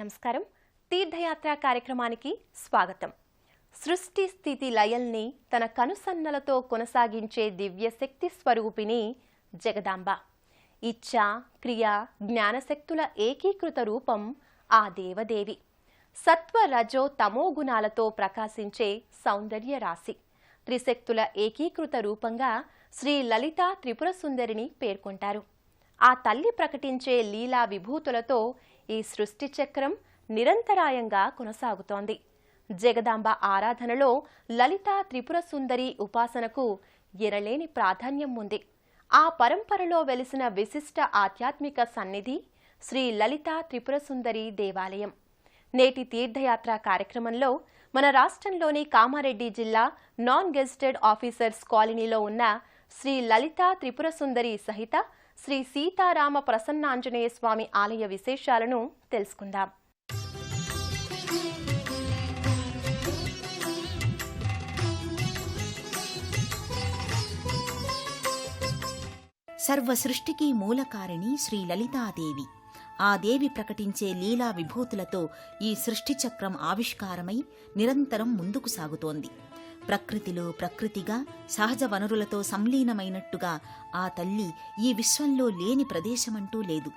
నమస్కారం. తీర్థయాత్ర కార్యక్రమానికి స్వాగతం. సృష్టి స్థితి లయల్ని తన కనుసన్నలతో కొనసాగించే దివ్య శక్తి స్వరూపిణి జగదాంబ. ఇచ్ఛా, క్రియ, జ్ఞానశక్తుల ఏకీకృత రూపం ఆ దేవదేవి. సత్వ, రజో, తమో గుణాలతో ప్రకాశించే సౌందర్య రాశి. త్రిశక్తుల ఏకీకృత రూపంగా శ్రీ లలితా త్రిపుర సుందరిని పేర్కొంటారు. ఆ తల్లి ప్రకటించే లీలా విభూతులతో ఈ సృష్టి చక్రం నిరంతరాయంగా కొనసాగుతోంది. జగదాంబ ఆరాధనలో లలితా త్రిపుర సుందరి ఉపాసనకు ఎనలేని ప్రాధాన్యం ఉంది. ఆ పరంపరలో వెలిసిన విశిష్ట ఆధ్యాత్మిక సన్నిధి శ్రీ లలితా త్రిపుర సుందరి దేవాలయం. నేటి తీర్థయాత్ర కార్యక్రమంలో మన రాష్ట్రంలోని కామారెడ్డి జిల్లా నాన్ గెజిటెడ్ ఆఫీసర్స్ కాలనీలో ఉన్న శ్రీ లలితా త్రిపుర సుందరి సహిత శ్రీ సీతారామ ప్రసన్నాంజనేయ స్వామి ఆలయ విశేషాలను తెలుసుకుందాం. సర్వ సృష్టికి మూలకారిణి శ్రీ లలితాదేవి. ఆ దేవి ప్రకటించే లీలా విభూతులతో ఈ సృష్టి చక్రం ఆవిష్కారమై నిరంతరం ముందుకు సాగుతోంది. ప్రకృతిలో ప్రకృతిగా సహజ వనరులతో సంలీనమైనట్టుగా ఆ తల్లి ఈ విశ్వంలో లేని ప్రదేశమంటూ లేదు.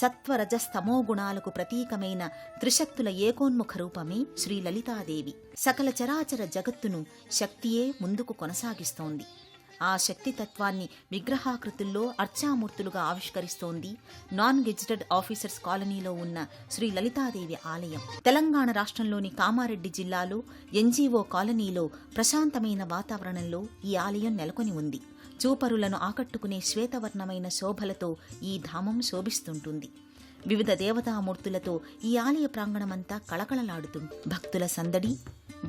సత్వరజస్తమో గుణాలకు ప్రతీకమైన త్రిశక్తుల ఏకోన్ముఖ రూపమే శ్రీ లలితాదేవి. సకల చరాచర జగత్తును శక్తియే ముందుకు కొనసాగిస్తోంది. ఆ శక్తితత్వాన్ని విగ్రహాకృతుల్లో అర్చామూర్తులుగా ఆవిష్కరిస్తోంది నాన్ గెజిటెడ్ ఆఫీసర్స్ కాలనీలో ఉన్న శ్రీ లలితాదేవి ఆలయం. తెలంగాణ రాష్ట్రంలోని కామారెడ్డి జిల్లాలో ఎన్జీఓ కాలనీలో ప్రశాంతమైన వాతావరణంలో ఈ ఆలయం నెలకొని ఉంది. చూపరులను ఆకట్టుకునే శ్వేతవర్ణమైన శోభలతో ఈ ధామం శోభిస్తుంటుంది. వివిధ దేవతామూర్తులతో ఈ ఆలయ ప్రాంగణమంతా కళకళలాడుతుంది. భక్తుల సందడి,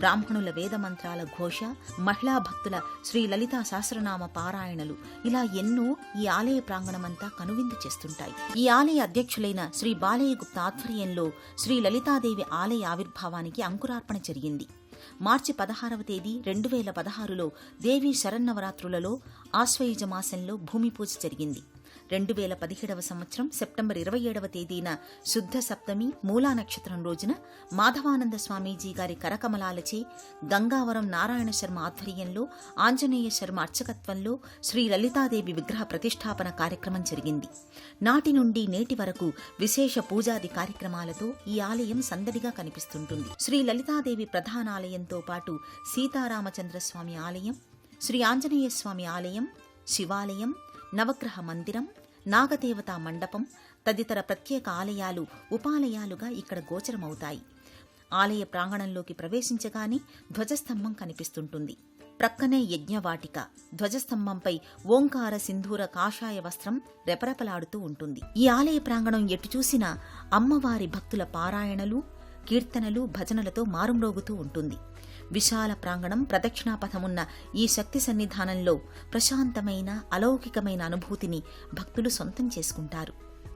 బ్రాహ్మణుల వేదమంత్రాల ఘోష, మహిళా భక్తుల శ్రీ లలితా సహస్రనామ పారాయణలు ఇలా ఎన్నో ఈ ఆలయ ప్రాంగణమంతా కనువిందు చేస్తుంటాయి. ఈ ఆలయ అధ్యక్షులైన శ్రీ బాలయ్య గుప్తా ఆధ్వర్యంలో శ్రీ లలితాదేవి ఆలయ ఆవిర్భావానికి అంకురార్పణ జరిగింది. మార్చి 16వ తేదీ 2016లో దేవీ శరన్నవరాత్రులలో ఆశ్వయుజ మాసంలో భూమి పూజ జరిగింది. 2017వ సంవత్సరం సెప్టెంబర్ 27వ తేదీన శుద్ధ సప్తమి మూలా నక్షత్రం రోజున మాధవానంద స్వామీజీ గారి కరకమలాలచే గంగావరం నారాయణ శర్మ ఆధ్వర్యంలో ఆంజనేయ శర్మ అర్చకత్వంలో శ్రీ లలితాదేవి విగ్రహ ప్రతిష్టాపన కార్యక్రమం జరిగింది. నాటి నుండి నేటి వరకు విశేష పూజాది కార్యక్రమాలతో ఈ ఆలయం సందడిగా కనిపిస్తుంటుంది. శ్రీ లలితాదేవి ప్రధానాలయంతో పాటు సీతారామచంద్రస్వామి ఆలయం, శ్రీ ఆంజనేయ స్వామి ఆలయం, శివాలయం, నవగ్రహ మందిరం, నాగదేవతా మండపం తదితర ప్రత్యేక ఆలయాలు ఉపాలయాలుగా ఇక్కడ గోచరమవుతాయి. ఆలయ ప్రాంగణంలోకి ప్రవేశించగానే ధ్వజస్తంభం కనిపిస్తుంటుంది. ప్రక్కనే యజ్ఞవాటిక. ధ్వజస్తంభంపై ఓంకార సింధూర కాషాయ వస్త్రం రెపరెపలాడుతూ ఉంటుంది. ఈ ఆలయ ప్రాంగణం ఎటు చూసినా అమ్మవారి భక్తుల పారాయణలు, కీర్తనలు, భజనలతో మారుమ్రోగుతూ ఉంటుంది. విశాల ప్రాంగణం, ప్రదక్షిణాపథమున్న ఈ శక్తి సన్నిధానంలో ప్రశాంతమైన అలౌకికమైన అనుభూతిని భక్తులు సొంతం చేసుకుంటారు.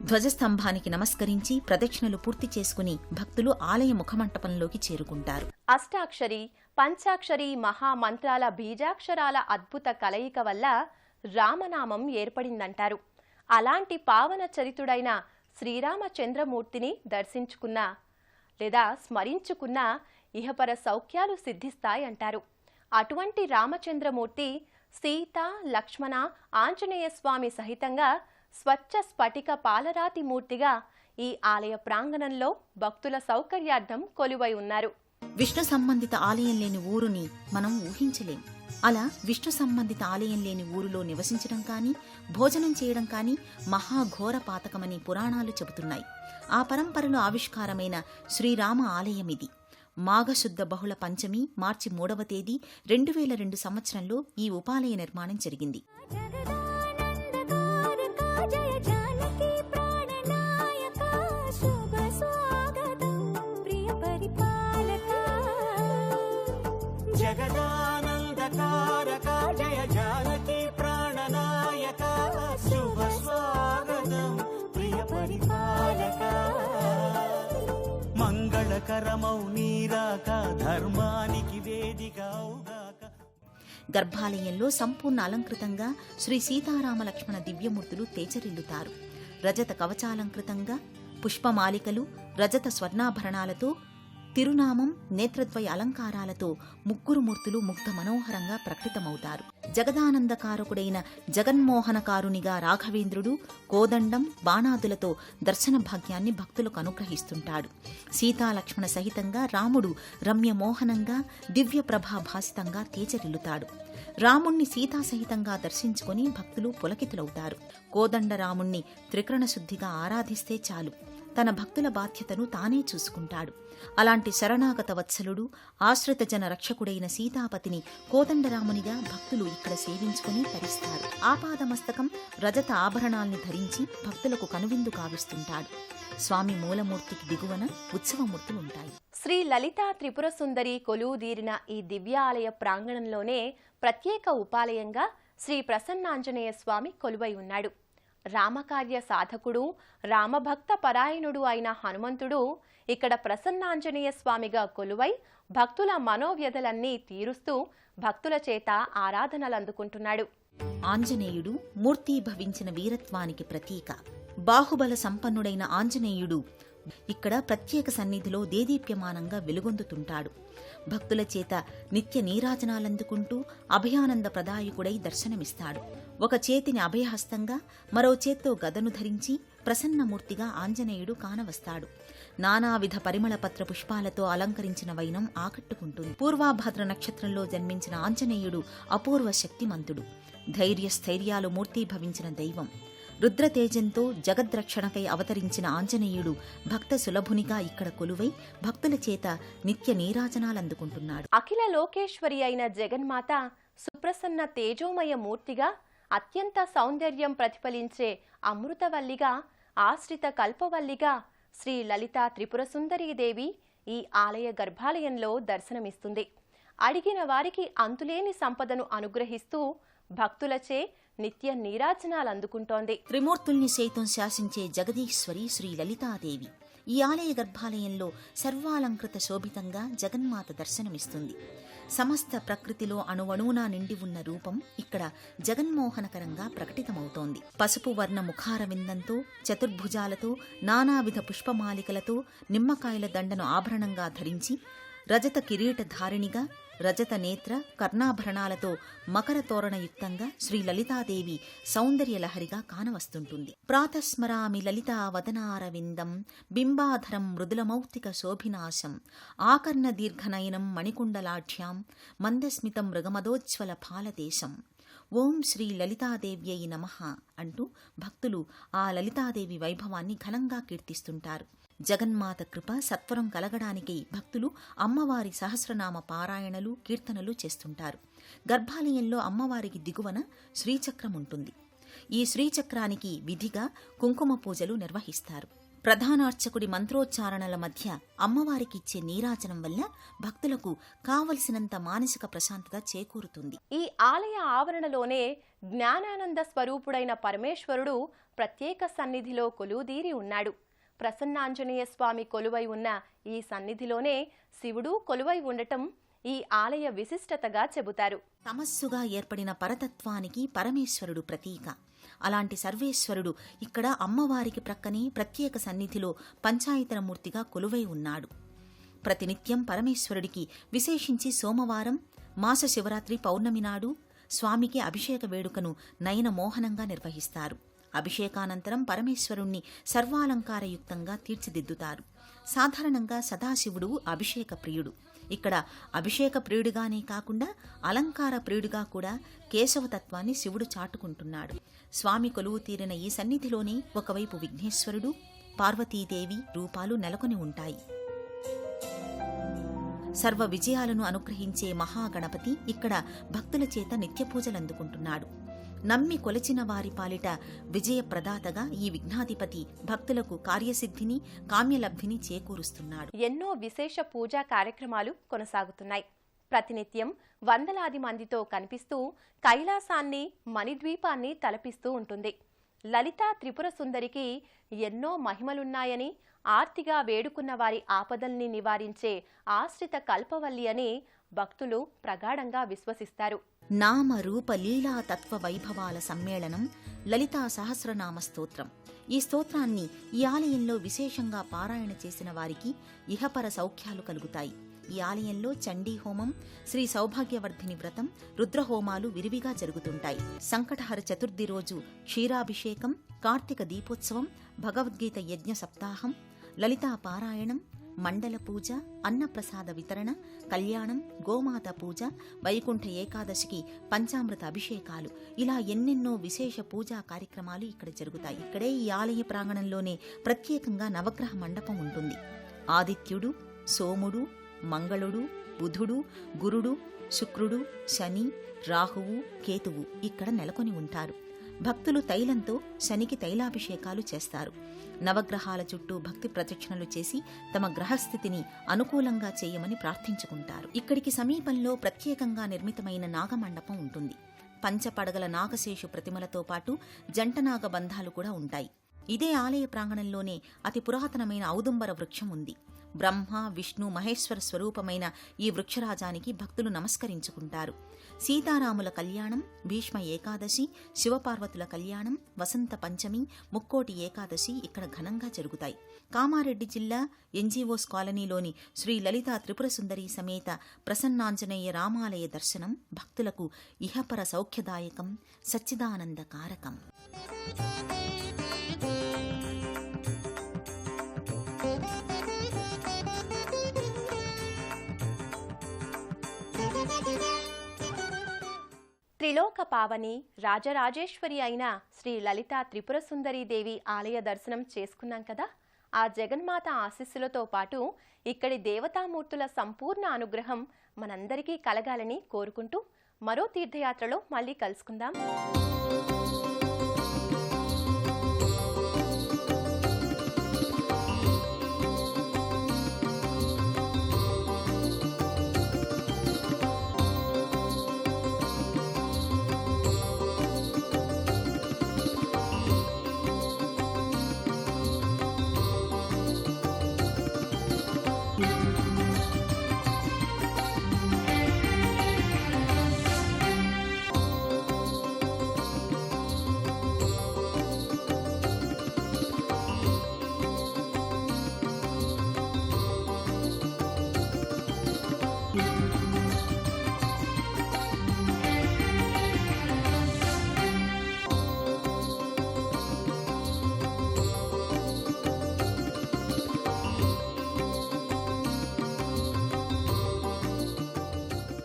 ధ్వజస్తంభానికి నమస్కరించి ప్రదక్షిణలు పూర్తి చేసుకుని భక్తులు ఆలయ ముఖమంటపంలోకి చేరుకుంటారు. అష్టాక్షరి, పంచాక్షరి మహామంత్రాల బీజాక్షరాల అద్భుత కలయిక వల్ల రామనామం ఏర్పడిందంటారు. అలాంటి పావన చరితుడైన శ్రీరామచంద్రమూర్తిని దర్శించుకున్నా లేదా స్మరించుకున్నా ఇహపర సౌఖ్యాలు సిద్ధిస్తాయంటారు. అటువంటి రామచంద్రమూర్తి సీత, లక్ష్మణ, ఆంజనేయ స్వామి సహితంగా స్వచ్ఛ స్ఫటిక పాలరాతి మూర్తిగా ఈ ఆలయ ప్రాంగణంలో భక్తుల సౌకర్యార్థం కొలువై ఉన్నారు. విష్ణు సంబంధిత ఆలయం లేని ఊరుని మనం ఊహించలేం. అలా విష్ణు సంబంధిత ఆలయం లేని ఊరిలో నివసించడం కానీ, భోజనం చేయడం కానీ మహాఘోర పాతకమని పురాణాలు చెబుతున్నాయి. ఆ పరంపరలో ఆవిష్కారమైన శ్రీరామ ఆలయమిది. మాఘశుద్ధ బహుళ పంచమి మార్చి 3వ తేదీ 2002 సంవత్సరంలో ఈ ఉపాలయ నిర్మాణం జరిగింది. గర్భాలయంలో సంపూర్ణ అలంకృతంగా శ్రీ సీతారామ లక్ష్మణ దివ్యమూర్తులు తేజరిల్లుతారు. రజత కవచాలంకృతంగా పుష్పమాలికలు, రజత స్వర్ణాభరణాలతో, తిరునామం, నేత్రద్వయ అలంకారాలతో ముగ్గురు మూర్తులు ముగ్ధ మనోహరంగా ప్రకటితమవుతారు. జగదానందకారకుడైన జగన్మోహనకారునిగా రాఘవేంద్రుడు కోదండం, బాణాదులతో దర్శన భాగ్యాన్ని భక్తులకు అనుగ్రహిస్తుంటాడు. సీతాలక్ష్మణ సహితంగా రాముడు రమ్యమోహనంగా దివ్య ప్రభాభాసితంగా తేజరిల్లుతాడు. రాముణ్ణి సీతాసహితంగా దర్శించుకొని భక్తులు పులకితులవుతారు. కోదండరాముణ్ణి త్రికరణశుద్ధిగా ఆరాధిస్తే చాలు, తన భక్తుల బాధ్యతను తానే చూసుకుంటాడు. అలాంటి శరణాగత వత్సలుడు, ఆశ్రిత జన రక్షకుడైన సీతాపతిని కోదండరామునిగా భక్తులు ఇక్కడ సేవించుకుని తరిస్తారు. ఆపాదమస్తకం రజత ఆభరణాల్ని ధరించి భక్తులకు కనువిందు కావిస్తుంటాడు. స్వామి మూలమూర్తికి దిగువన ఉత్సవమూర్తులుంటాయి. శ్రీ లలితా త్రిపుర సుందరి కొలువుదీరిన ఈ దివ్యాలయ ప్రాంగణంలోనే ప్రత్యేక ఉపాలయంగా శ్రీ ప్రసన్నాంజనేయ స్వామి కొలువై ఉన్నాడు. రామకార్య సాధకుడు, రామభక్త పరాయణుడు అయిన హనుమంతుడు ఇక్కడ ప్రసన్నాంజనేయ స్వామిగా కొలువై భక్తుల మనోవ్యధలన్నీ తీరుస్తూ భక్తుల చేత ఆరాధనలందుకుంటున్నాడు. ఆంజనేయుడు మూర్తీభవించిన వీరత్వానికి ప్రతీక. బాహుబల సంపన్నుడైన ఆంజనేయుడు ఇక్కడ ప్రత్యేక సన్నిధిలో దేదీప్యమానంగా వెలుగొందుతుంటాడు. భక్తుల చేత నిత్య నీరాజనాలందుకుంటూ అభయానంద ప్రదాయకుడై దర్శనమిస్తాడు. ఒక చేతిని అభయహస్తంగా, మరో చేత్తో గదను ధరించి ప్రసన్నమూర్తిగా ఆంజనేయుడు కానవస్తాడు. నానావిధ పరిమళపత్ర పుష్పాలతో అలంకరించిన వైనం ఆకట్టుకుంటుంది. పూర్వాభాద్ర నక్షత్రంలో జన్మించిన ఆంజనేయుడు అపూర్వ శక్తిమంతుడు, ధైర్యస్థైర్యాలు మూర్తీభవించిన దైవం. రుద్రతేజంతో జగద్రక్షణకై అవతరించిన ఆంజనేయుడు భక్త సులభునిగా ఇక్కడ కొలువై భక్తుల చేత నిత్య నీరాజనాలందుకుంటున్నాడు. అఖిల లోకేశ్వరి అయిన జగన్మాత సుప్రసన్న తేజోమయ మూర్తిగా, అత్యంత సౌందర్యం ప్రతిఫలించే అమృతవల్లిగా, ఆశ్రిత కల్పవల్లిగా శ్రీ లలితా త్రిపుర సుందరీదేవి ఈ ఆలయ గర్భాలయంలో దర్శనమిస్తుంది. అడిగిన వారికి అంతులేని సంపదను అనుగ్రహిస్తూ భక్తులచే నిత్య నీరాజనాలందుకుంటోంది. త్రిమూర్తుల్ని సైతం శాసించే జగదీశ్వరి శ్రీ లలితాదేవి ఈ ఆలయ గర్భాలయంలో సర్వాలంకృత శోభితంగా జగన్మాత దర్శనమిస్తుంది. సమస్త ప్రకృతిలో అణువణువునా నిండి ఉన్న రూపం ఇక్కడ జగన్మోహనకరంగా ప్రకటితమవుతోంది. పసుపు వర్ణ ముఖార విందంతో, చతుర్భుజాలతో, నానావిధ పుష్పమాలికలతో, నిమ్మకాయల దండను ఆభరణంగా ధరించి, రజత కిరీటధారిణిగా, రజత నేత్ర కర్ణాభరణాలతో మకర తోరణయుక్తంగా శ్రీ లలితాదేవి సౌందర్యలహరిగా కానవస్తుంటుంది. ప్రాతస్మరామి లలితా వదనారవిందం బింబాధరం మృదులమౌక్తిక శోభినాశం ఆకర్ణ దీర్ఘనయనం మణికుండలాఢ్యాం మందస్మితం మృగమదోజ్వల పాలదేశం. ఓం శ్రీ లలితాదేవ్యై నమః అంటూ భక్తులు ఆ లలితాదేవి వైభవాన్ని ఘనంగా కీర్తిస్తుంటారు. జగన్మాత కృప సత్వరం కలగడానికి భక్తులు అమ్మవారి సహస్రనామ పారాయణలు, కీర్తనలు చేస్తుంటారు. గర్భాలయంలో అమ్మవారికి దిగువన శ్రీచక్రం ఉంటుంది. ఈ శ్రీచక్రానికి విధిగా కుంకుమ పూజలు నిర్వహిస్తారు. ప్రధానార్చకుడి మంత్రోచ్చారణల మధ్య అమ్మవారికి ఇచ్చే నీరాజనం వల్ల భక్తులకు కావలసినంత మానసిక ప్రశాంతత చేకూరుతుంది. ఈ ఆలయ ఆవరణలోనే జ్ఞానానంద స్వరూపుడైన పరమేశ్వరుడు ప్రత్యేక సన్నిధిలో కొలువుదీరి ఉన్నాడు. ప్రసన్నాంజనేయ స్వామి కొలువై ఉన్న ఈ సన్నిధిలోనే శివుడు కొలువై ఉండటం ఈ ఆలయ విశిష్టతగా చెబుతారు. తమస్సుగా ఏర్పడిన పరతత్వానికి పరమేశ్వరుడు ప్రతీక. అలాంటి సర్వేశ్వరుడు ఇక్కడ అమ్మవారికి ప్రక్కనే ప్రత్యేక సన్నిధిలో పంచాయతనమూర్తిగా కొలువై ఉన్నాడు. ప్రతినిత్యం పరమేశ్వరుడికి విశేషించి సోమవారం, మాస శివరాత్రి పౌర్ణమి నాడు స్వామికి అభిషేక వేడుకను నయన మోహనంగా నిర్వహిస్తారు. అభిషేకానంతరం పరమేశ్వరుణ్ణి సర్వాలంకారయుక్తంగా తీర్చిదిద్దుతారు. సాధారణంగా సదాశివుడు అభిషేక ప్రియుడు. ఇక్కడ అభిషేక ప్రియుడిగానే కాకుండా అలంకార ప్రియుడిగా కూడా కేశవతత్వాన్ని శివుడు చాటుకుంటున్నాడు. స్వామి కొలువు తీరిన ఈ సన్నిధిలోనే ఒకవైపు విఘ్నేశ్వరుడు, పార్వతీదేవి రూపాలు నెలకొని ఉంటాయి. సర్వ విజయాలను అనుగ్రహించే మహాగణపతి ఇక్కడ భక్తుల చేత నిత్యపూజలందుకుంటున్నాడు. నమ్మి కొలచిన వారి పాలిట విజయప్రదాతగా ఈ విఘ్నాధిపతి భక్తులకు కార్యసిద్ధిని, కామ్యలబ్ధిని చేకూరుస్తున్నాడు. ఎన్నో విశేష పూజా కార్యక్రమాలు కొనసాగుతున్నాయి. ప్రతినిత్యం వందలాది మందితో కనిపిస్తూ కైలాసాన్ని, మణిద్వీపాన్ని తలపిస్తూ ఉంటుంది. లలితా త్రిపుర సుందరికి ఎన్నో మహిమలున్నాయని, ఆర్తిగా వేడుకున్న వారి ఆపదల్ని నివారించే ఆశ్రిత కల్పవల్లి అని భక్తులు ప్రగాఢంగా విశ్వసిస్తారు. నామ రూప లీలా తత్వ వైభవాల సమ్మేళనం లలితా సహస్రనామ స్తోత్రం. ఈ స్తోత్రాన్ని ఈ ఆలయంలో విశేషంగా పారాయణ చేసిన వారికి ఇహపర సౌఖ్యాలు కలుగుతాయి. ఈ ఆలయంలో చండీ హోమం, శ్రీ సౌభాగ్యవర్ధిని వ్రతం, రుద్రహోమాలు విరివిగా జరుగుతుంటాయి. సంకటహర చతుర్థి రోజు క్షీరాభిషేకం, కార్తీక దీపోత్సవం, భగవద్గీత యజ్ఞ సప్తాహం, లలితా పారాయణం, మండల పూజ, అన్నప్రసాద వితరణ, కళ్యాణం, గోమాత పూజ, వైకుంఠ ఏకాదశికి పంచామృత అభిషేకాలు, ఇలా ఎన్నెన్నో విశేష పూజా కార్యక్రమాలు ఇక్కడ జరుగుతాయి. ఇక్కడే ఈ ఆలయ ప్రాంగణంలోనే ప్రత్యేకంగా నవగ్రహ మండపం ఉంటుంది. ఆదిత్యుడు, సోముడు, మంగళుడు, బుధుడు, గురుడు, శుక్రుడు, శని, రాహువు, కేతువు ఇక్కడ నెలకొని ఉంటారు. భక్తులు తైలంతో శనికి తైలాభిషేకాలు చేస్తారు. నవగ్రహాల చుట్టూ భక్తి ప్రదక్షిణలు చేసి తమ గ్రహస్థితిని అనుకూలంగా చేయమని ప్రార్థించుకుంటారు. ఇక్కడికి సమీపంలో ప్రత్యేకంగా నిర్మితమైన నాగమండపం ఉంటుంది. పంచపడగల నాగశేషు ప్రతిమలతో పాటు జంటనాగ బంధాలు కూడా ఉంటాయి. ఇదే ఆలయ ప్రాంగణంలోనే అతి పురాతనమైన ఔదుంబర వృక్షం ఉంది. బ్రహ్మ, విష్ణు, మహేశ్వర స్వరూపమైన ఈ వృక్షరాజానికి భక్తులు నమస్కరించుకుంటారు. సీతారాముల కళ్యాణం, భీష్మ ఏకాదశి, శివపార్వతుల కళ్యాణం, వసంత పంచమి, ముక్కోటి ఏకాదశి ఇక్కడ ఘనంగా జరుగుతాయి. కామారెడ్డి జిల్లా ఎన్జీఓస్ కాలనీలోని శ్రీ లలితా త్రిపుర సుందరి సమేత ప్రసన్నాంజనేయ రామాలయ దర్శనం భక్తులకు ఇహపర సౌఖ్యదాయకం, సచ్చిదానందకారకం. త్రిలోక పావని, రాజరాజేశ్వరి అయిన శ్రీ లలితా త్రిపుర సుందరీదేవి ఆలయ దర్శనం చేసుకున్నాం కదా. ఆ జగన్మాత ఆశీస్సులతో పాటు ఇక్కడి దేవతామూర్తుల సంపూర్ణ అనుగ్రహం మనందరికీ కలగాలని కోరుకుంటూ మరో తీర్థయాత్రలో మళ్ళీ కలుసుకుందాం.